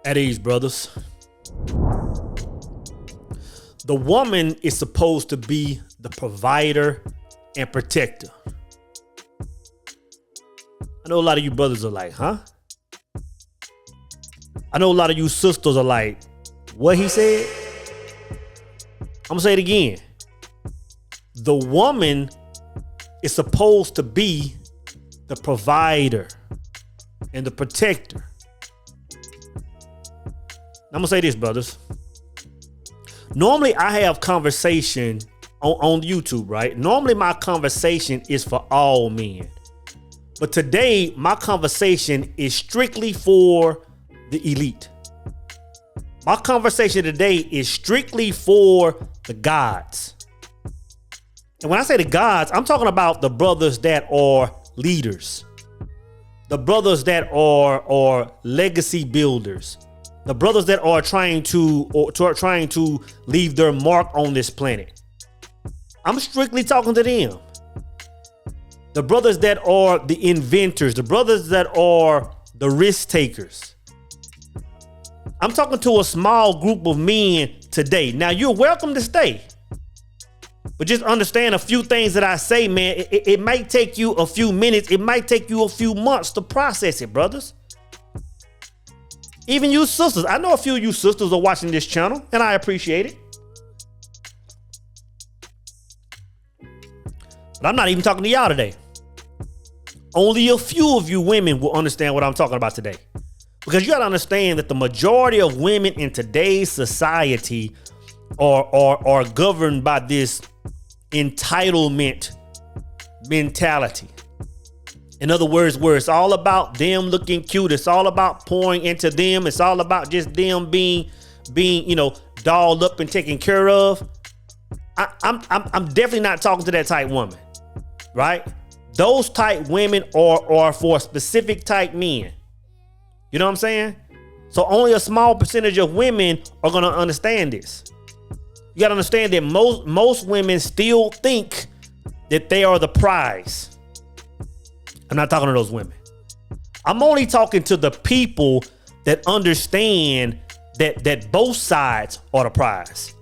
At ease, brothers. The woman is supposed to be the provider and protector. I know a lot of you brothers are like, huh? I know a lot of you sisters are like, what he said? I'm gonna say it again. The woman is supposed to be the provider and the protector. I'm gonna say this, brothers. Normally I have conversation on YouTube, right? Normally my conversation is for all men. But today my conversation is strictly for the elite. My conversation today is strictly for the gods. And when I say the gods, I'm talking about the brothers that are leaders. The brothers that are legacy builders. The brothers that are trying to leave their mark on this planet. I'm strictly talking to them. The brothers that are the inventors, the brothers that are the risk takers. I'm talking to a small group of men today. Now, you're welcome to stay. But just understand a few things that I say, man. It might take you a few minutes. It might take you a few months to process it, brothers. Even you sisters. I know a few of you sisters are watching this channel, and I appreciate it. But I'm not even talking to y'all today. Only a few of you women will understand what I'm talking about today. Because you got to understand that the majority of women in today's society are governed by this entitlement mentality. In other words, where it's all about them looking cute. It's all about pouring into them. It's all about just them being, dolled up and taken care of. I'm definitely not talking to that type woman, right? Those type women are for specific type men. You know what I'm saying? So only a small percentage of women are going to understand this. You got to understand that most women still think that they are the prize. I'm not talking to those women. I'm only talking to the people that understand that both sides are the prize.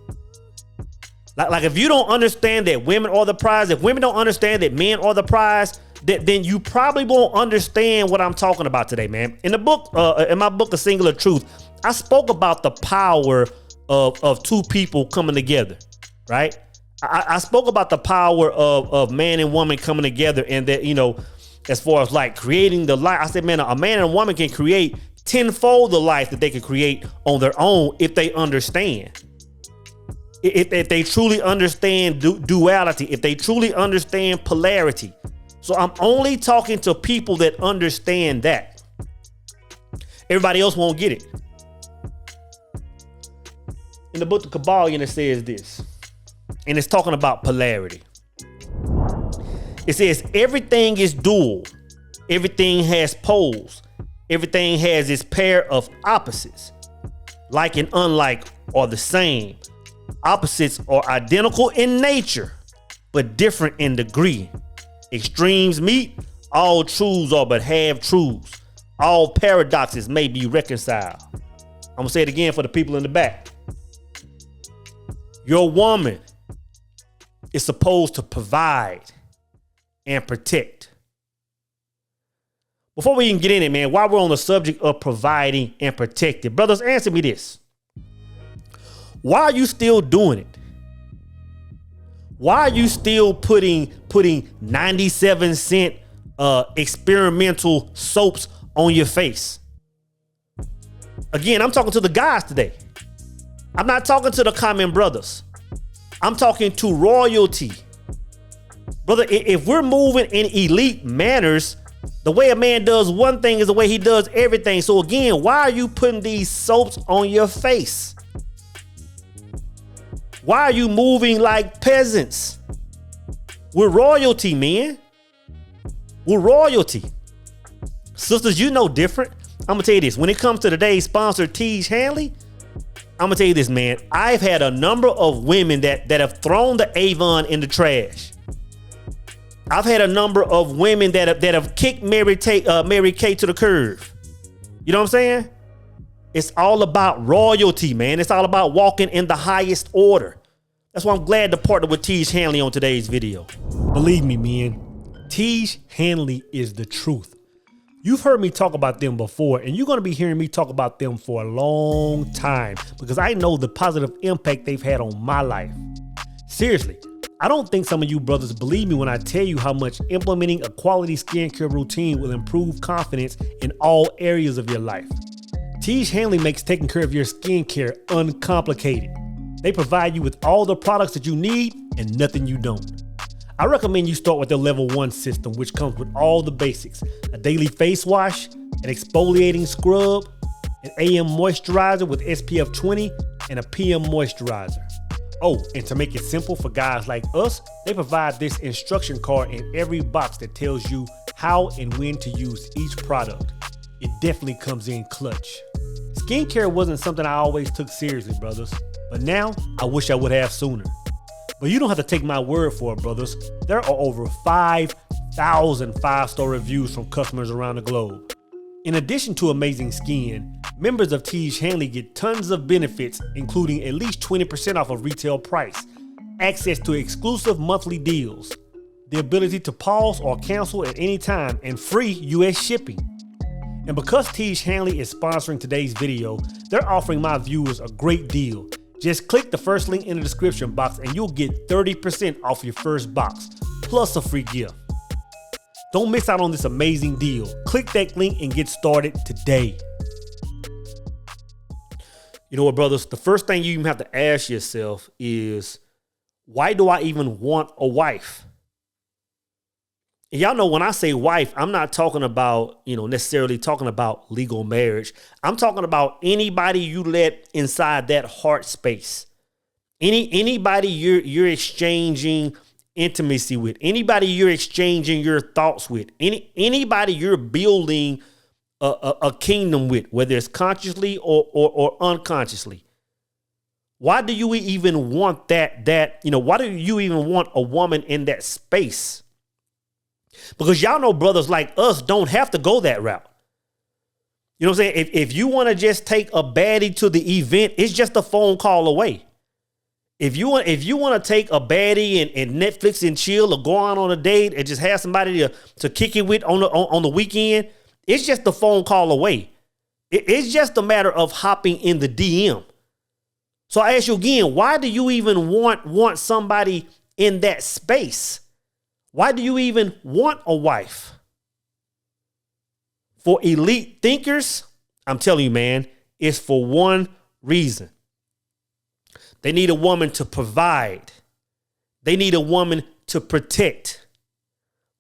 Like if you don't understand that women are the prize, if women don't understand that men are the prize, then you probably won't understand what I'm talking about today, man. In the book, in my book, A Singular Truth, I spoke about the power of two people coming together, right? I spoke about the power of man and woman coming together, and that, as far as like creating the life, I said, man, a man and a woman can create tenfold the life that they can create on their own if they understand. If they truly understand duality, if they truly understand polarity. So I'm only talking to people that understand that. Everybody else won't get it. In the book of Kabbalion, it says this, and it's talking about polarity. It says everything is dual. Everything has poles. Everything has its pair of opposites. Like and unlike are the same. Opposites are identical in nature, but different in degree. Extremes meet. All truths are but half truths. All paradoxes may be reconciled. I'm gonna say it again for the people in the back. Your woman is supposed to provide and protect. Before we even get in it, man, while we're on the subject of providing and protecting, brothers, answer me this. Why are you still doing it? Why are you still putting 97-cent experimental soaps on your face? Again, I'm talking to the guys today. I'm not talking to the common brothers. I'm talking to royalty. Brother, if we're moving in elite manners, the way a man does one thing is the way he does everything. So again, why are you putting these soaps on your face? Why are you moving like peasants? We're royalty, man. We're royalty. Sisters, you know different. I'm gonna tell you this. When it comes to today's sponsor, Tiege Hanley, I'm gonna tell you this, man. I've had a number of women that have thrown the Avon in the trash. I've had a number of women that have kicked Mary Kay to the curb. You know what I'm saying? It's all about royalty, man. It's all about walking in the highest order. That's why I'm glad to partner with Tiege Hanley on today's video. Believe me, man, Tiege Hanley is the truth. You've heard me talk about them before, and you're going to be hearing me talk about them for a long time because I know the positive impact they've had on my life. Seriously, I don't think some of you brothers believe me when I tell you how much implementing a quality skincare routine will improve confidence in all areas of your life. Tiege Hanley makes taking care of your skincare uncomplicated. They provide you with all the products that you need and nothing you don't. I recommend you start with their level 1 system, which comes with all the basics: a daily face wash, an exfoliating scrub, an AM moisturizer with SPF 20, and a PM moisturizer. Oh, and to make it simple for guys like us, they provide this instruction card in every box that tells you how and when to use each product. It definitely comes in clutch. Skincare wasn't something I always took seriously, brothers, but now I wish I would have sooner. But you don't have to take my word for it, brothers. There are over 5,000 5-star reviews from customers around the globe. In addition to amazing skin, members of Tiege Hanley get tons of benefits, including at least 20% off of retail price, access to exclusive monthly deals, the ability to pause or cancel at any time, and free US shipping. And because Tiege Hanley is sponsoring today's video, they're offering my viewers a great deal. Just click the first link in the description box and you'll get 30% off your first box, plus a free gift. Don't miss out on this amazing deal. Click that link and get started today. You know what, brothers? The first thing you even have to ask yourself is, why do I even want a wife? And y'all know when I say wife, I'm not talking about, necessarily talking about legal marriage. I'm talking about anybody you let inside that heart space. Anybody you're exchanging intimacy with, anybody you're exchanging your thoughts with, anybody you're building a kingdom with, whether it's consciously or unconsciously. Why do you even want why do you even want a woman in that space? Because y'all know brothers like us don't have to go that route. You know what I'm saying? If you want to just take a baddie to the event, it's just a phone call away. If you want to take a baddie and Netflix and chill, or go on a date and just have somebody to kick it with on the weekend, it's just a phone call away. It's just a matter of hopping in the DM. So I ask you again, why do you even want somebody in that space? Why do you even want a wife? For elite thinkers, I'm telling you, man, it's for one reason. They need a woman to provide. They need a woman to protect.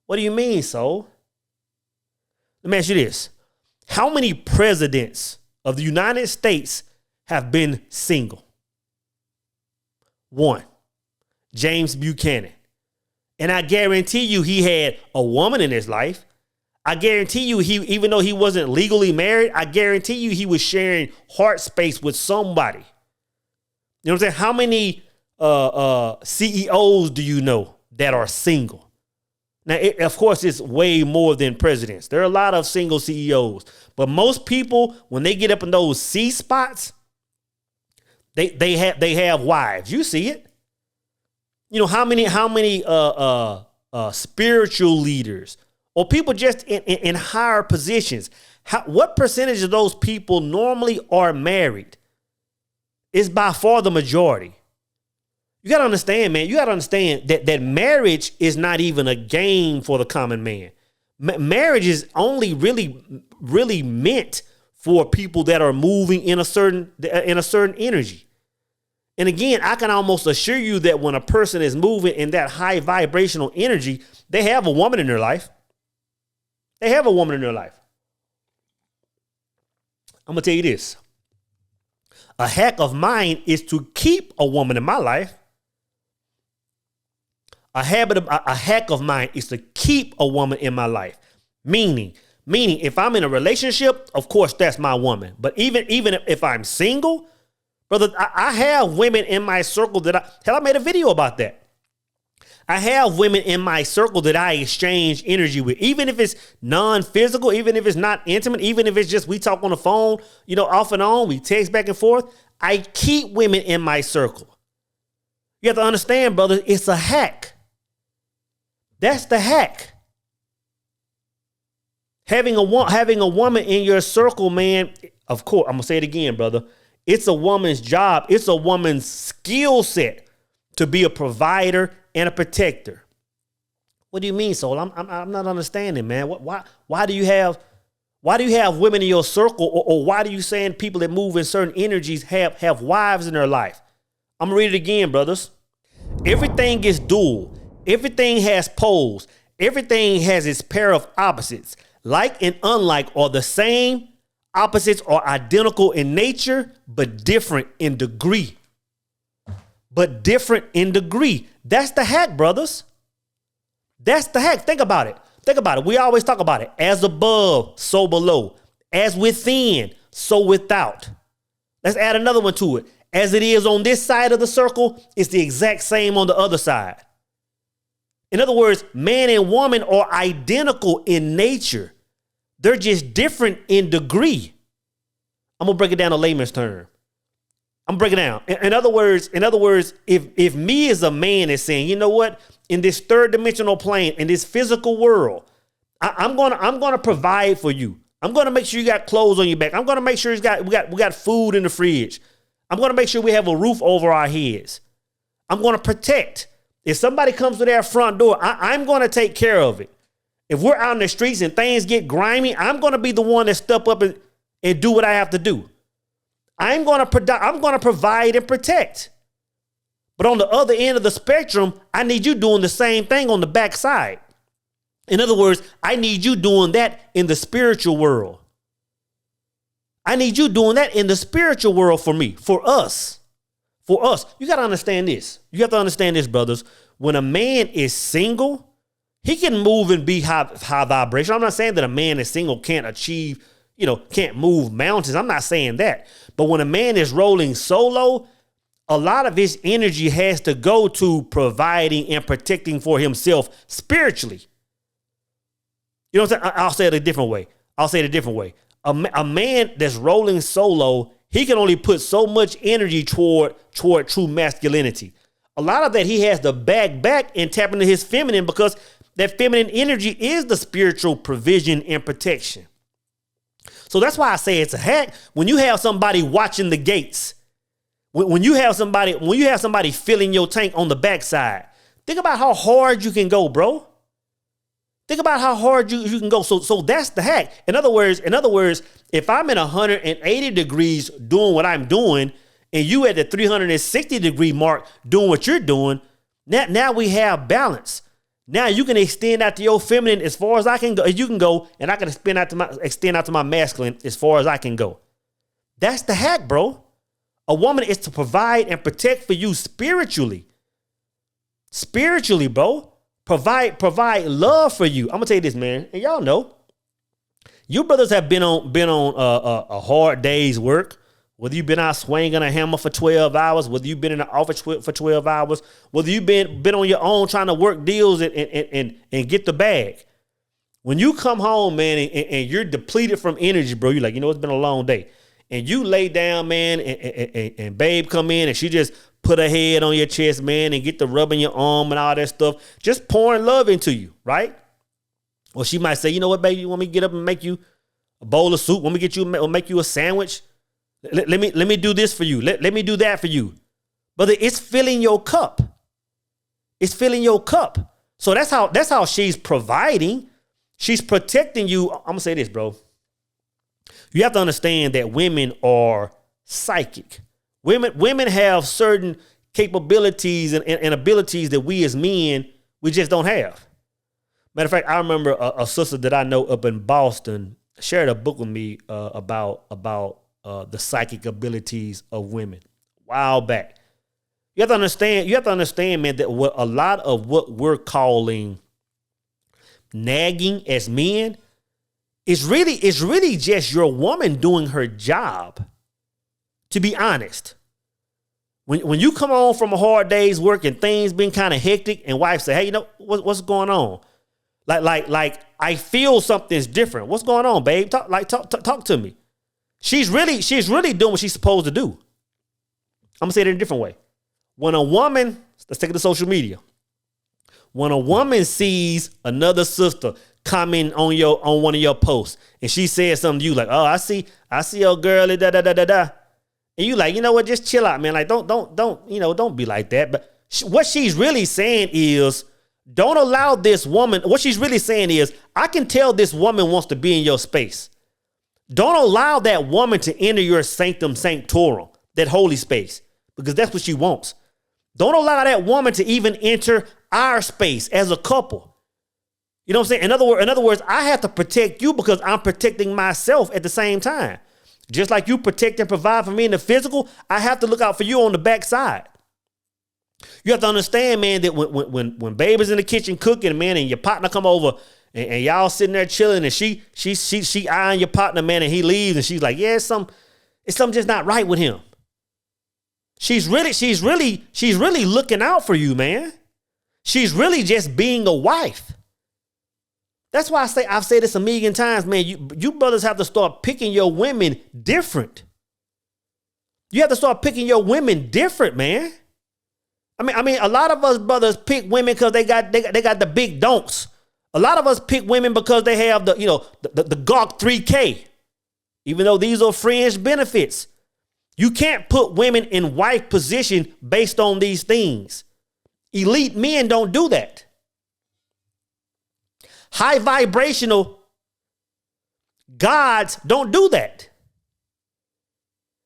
What do you mean, so? Let me ask you this. How many presidents of the United States have been single? One, James Buchanan. And I guarantee you he had a woman in his life. I guarantee you even though he wasn't legally married, I guarantee you he was sharing heart space with somebody. You know what I'm saying? How many CEOs do you know that are single? Now, of course, it's way more than presidents. There are a lot of single CEOs. But most people, when they get up in those C spots, they have wives. You see it. You know, how many spiritual leaders or people just in higher positions, what percentage of those people normally are married? It's by far the majority. You got to understand, man. You got to understand that marriage is not even a game for the common man. Marriage is only really meant for people that are moving in a certain energy. And again, I can almost assure you that when a person is moving in that high vibrational energy, they have a woman in their life. They have a woman in their life. I'm going to tell you this. A hack of mine is to keep a woman in my life. A hack of mine is to keep a woman in my life. Meaning if I'm in a relationship, of course, that's my woman. But even if I'm single, brother, I have women in my circle I made a video about that. I have women in my circle that I exchange energy with, even if it's non-physical, even if it's not intimate, even if it's just we talk on the phone, off and on, we text back and forth. I keep women in my circle. You have to understand, brother, it's a hack. That's the hack. Having a woman in your circle, man, of course, I'm going to say it again, brother. It's a woman's job. It's a woman's skill set to be a provider and a protector. What do you mean, Soul? I'm not understanding, man. Why do you have women in your circle, or why do you saying people that move in certain energies have wives in their life? I'm gonna read it again, brothers. Everything is dual. Everything has poles. Everything has its pair of opposites. Like and unlike are the same. Opposites are identical in nature, but different in degree. That's the hack, brothers. That's the hack. Think about it. We always talk about it. As above, so below. As within, so without. Let's add another one to it. As it is on this side of the circle, it's the exact same on the other side. In other words, man and woman are identical in nature. They're just different in degree. I'm going to break it down in layman's term. I'm breaking it down. In other words, if me as a man is saying, you know what, in this third dimensional plane, in this physical world, I'm gonna provide for you. I'm gonna make sure you got clothes on your back. I'm gonna make sure we got food in the fridge. I'm gonna make sure we have a roof over our heads. I'm gonna protect. If somebody comes to their front door, I'm gonna take care of it. If we're out in the streets and things get grimy, I'm gonna be the one that step up and do what I have to do. I'm gonna provide and protect. But on the other end of the spectrum, I need you doing the same thing on the backside. In other words, I need you doing that in the spiritual world. I need you doing that in the spiritual world for me, for us. You got to understand this. You have to understand this, brothers. When a man is single, he can move and be high vibration. I'm not saying that a man that's single can't achieve, can't move mountains. I'm not saying that. But when a man is rolling solo, a lot of his energy has to go to providing and protecting for himself spiritually. You know what I'm saying? I'll say it a different way. A man that's rolling solo, he can only put so much energy toward true masculinity. A lot of that he has to back and tap into his feminine, because that feminine energy is the spiritual provision and protection. So that's why I say it's a hack. When you have somebody watching the gates, when you have somebody filling your tank on the backside, think about how hard you can go, bro. Think about how hard you can go. So that's the hack. In other words, if I'm at 180 degrees doing what I'm doing, and you at the 360 degree mark doing what you're doing, now we have balance. Now you can extend out to your feminine as far as I can go. You can go, and I can extend out to my masculine as far as I can go. That's the hack, bro. A woman is to provide and protect for you spiritually. Spiritually, bro. Provide love for you. I'm gonna tell you this, man, and y'all know, you brothers have been on a hard day's work. Whether you've been out swinging a hammer for 12 hours, whether you've been in the office for 12 hours, whether you've been on your own trying to work deals and get the bag. When you come home, man, and you're depleted from energy, bro, you're like, it's been a long day. And you lay down, man, and babe come in and she just put her head on your chest, man, and get the rubbing your arm and all that stuff, just pouring love into you, right? Or she might say, you know what, baby, you want me to get up and make you a bowl of soup? Want me to make you a sandwich? Let me do this for you. Let me do that for you. Brother, it's filling your cup. It's filling your cup. So that's how she's providing. She's protecting you. I'm gonna say this, bro. You have to understand that women are psychic. Women have certain capabilities and abilities that we as men, we just don't have. Matter of fact, I remember a sister that I know up in Boston shared a book with me about the psychic abilities of women a while back. You have to understand, man, that a lot of what we're calling nagging as men is really just your woman doing her job. To be honest, When you come home from a hard day's work and things been kind of hectic, and wife say, hey, you know, what's going on? Like I feel something's different. What's going on, babe? Talk to me. She's really doing what she's supposed to do. I'm gonna say it in a different way. When a woman, let's take it to social media. When a woman sees another sister comment on one of your posts, and she says something to you like, oh, I see your girl, and you like, you know what, just chill out, man. Like, don't be like that. But what she's really saying is, don't allow this woman. What she's really saying is, I can tell this woman wants to be in your space. Don't allow that woman to enter your sanctum sanctorum, that holy space, because that's what she wants. Don't allow that woman to even enter our space as a couple. You know what I'm saying? In other words, I have to protect you because I'm protecting myself at the same time. Just like you protect and provide for me in the physical, I have to look out for you on the backside. You have to understand, man, that when babe is in the kitchen cooking, man, and your partner come over and y'all sitting there chilling, and she eyeing your partner, man, and he leaves, and she's like, yeah, it's something just not right with him. She's really looking out for you, man. She's really just being a wife. That's why I've said this a million times, man. You brothers have to start picking your women different. You have to start picking your women different, man. I mean, a lot of us brothers pick women because they got the big don'ts. A lot of us pick women because they have the Gawk 3K, even though these are fringe benefits. You can't put women in wife position based on these things. Elite men don't do that. High vibrational gods don't do that.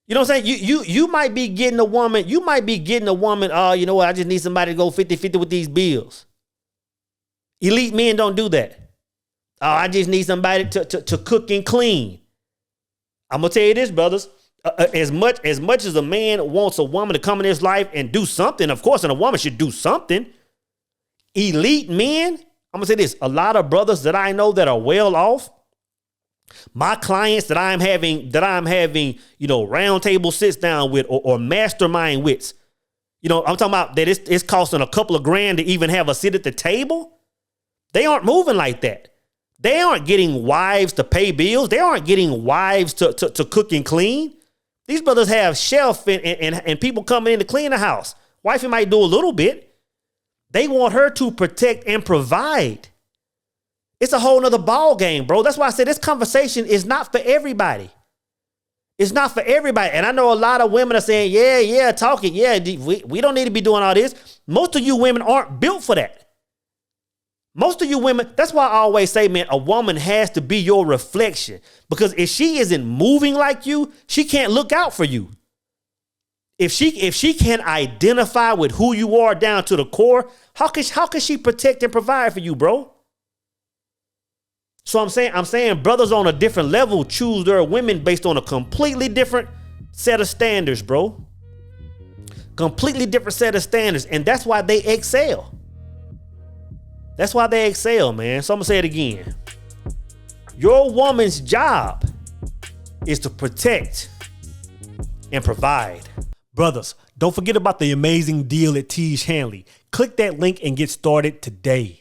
You know what I'm saying? You might be getting a woman, oh, you know what, I just need somebody to go 50-50 with these bills. Elite men don't do that. Oh, I just need somebody to cook and clean. I'm gonna tell you this, brothers. As much as a man wants a woman to come in his life and do something, of course, and a woman should do something. Elite men, I'm gonna say this, a lot of brothers that I know that are well off, my clients that I'm having, round table sits down with or mastermind with, I'm talking about that it's costing a couple of grand to even have a sit at the table. They aren't moving like that. They aren't getting wives to pay bills. They aren't getting wives to cook and clean. These brothers have chef and people coming in to clean the house. Wifey might do a little bit. They want her to protect and provide. It's a whole nother ball game, bro. That's why I said this conversation is not for everybody. It's not for everybody. And I know a lot of women are saying, yeah, talking. Yeah, we don't need to be doing all this. Most of you women aren't built for that. Most of you women, that's why I always say, man, a woman has to be your reflection. Because if she isn't moving like you, she can't look out for you. If she can't identify with who you are down to the core, how can she protect and provide for you, bro? So I'm saying brothers on a different level choose their women based on a completely different set of standards, bro. Completely different set of standards. And that's why they excel. That's why they excel, man. So I'm gonna say it again. Your woman's job is to protect and provide. Brothers, don't forget about the amazing deal at Tiege Hanley. Click that link and get started today.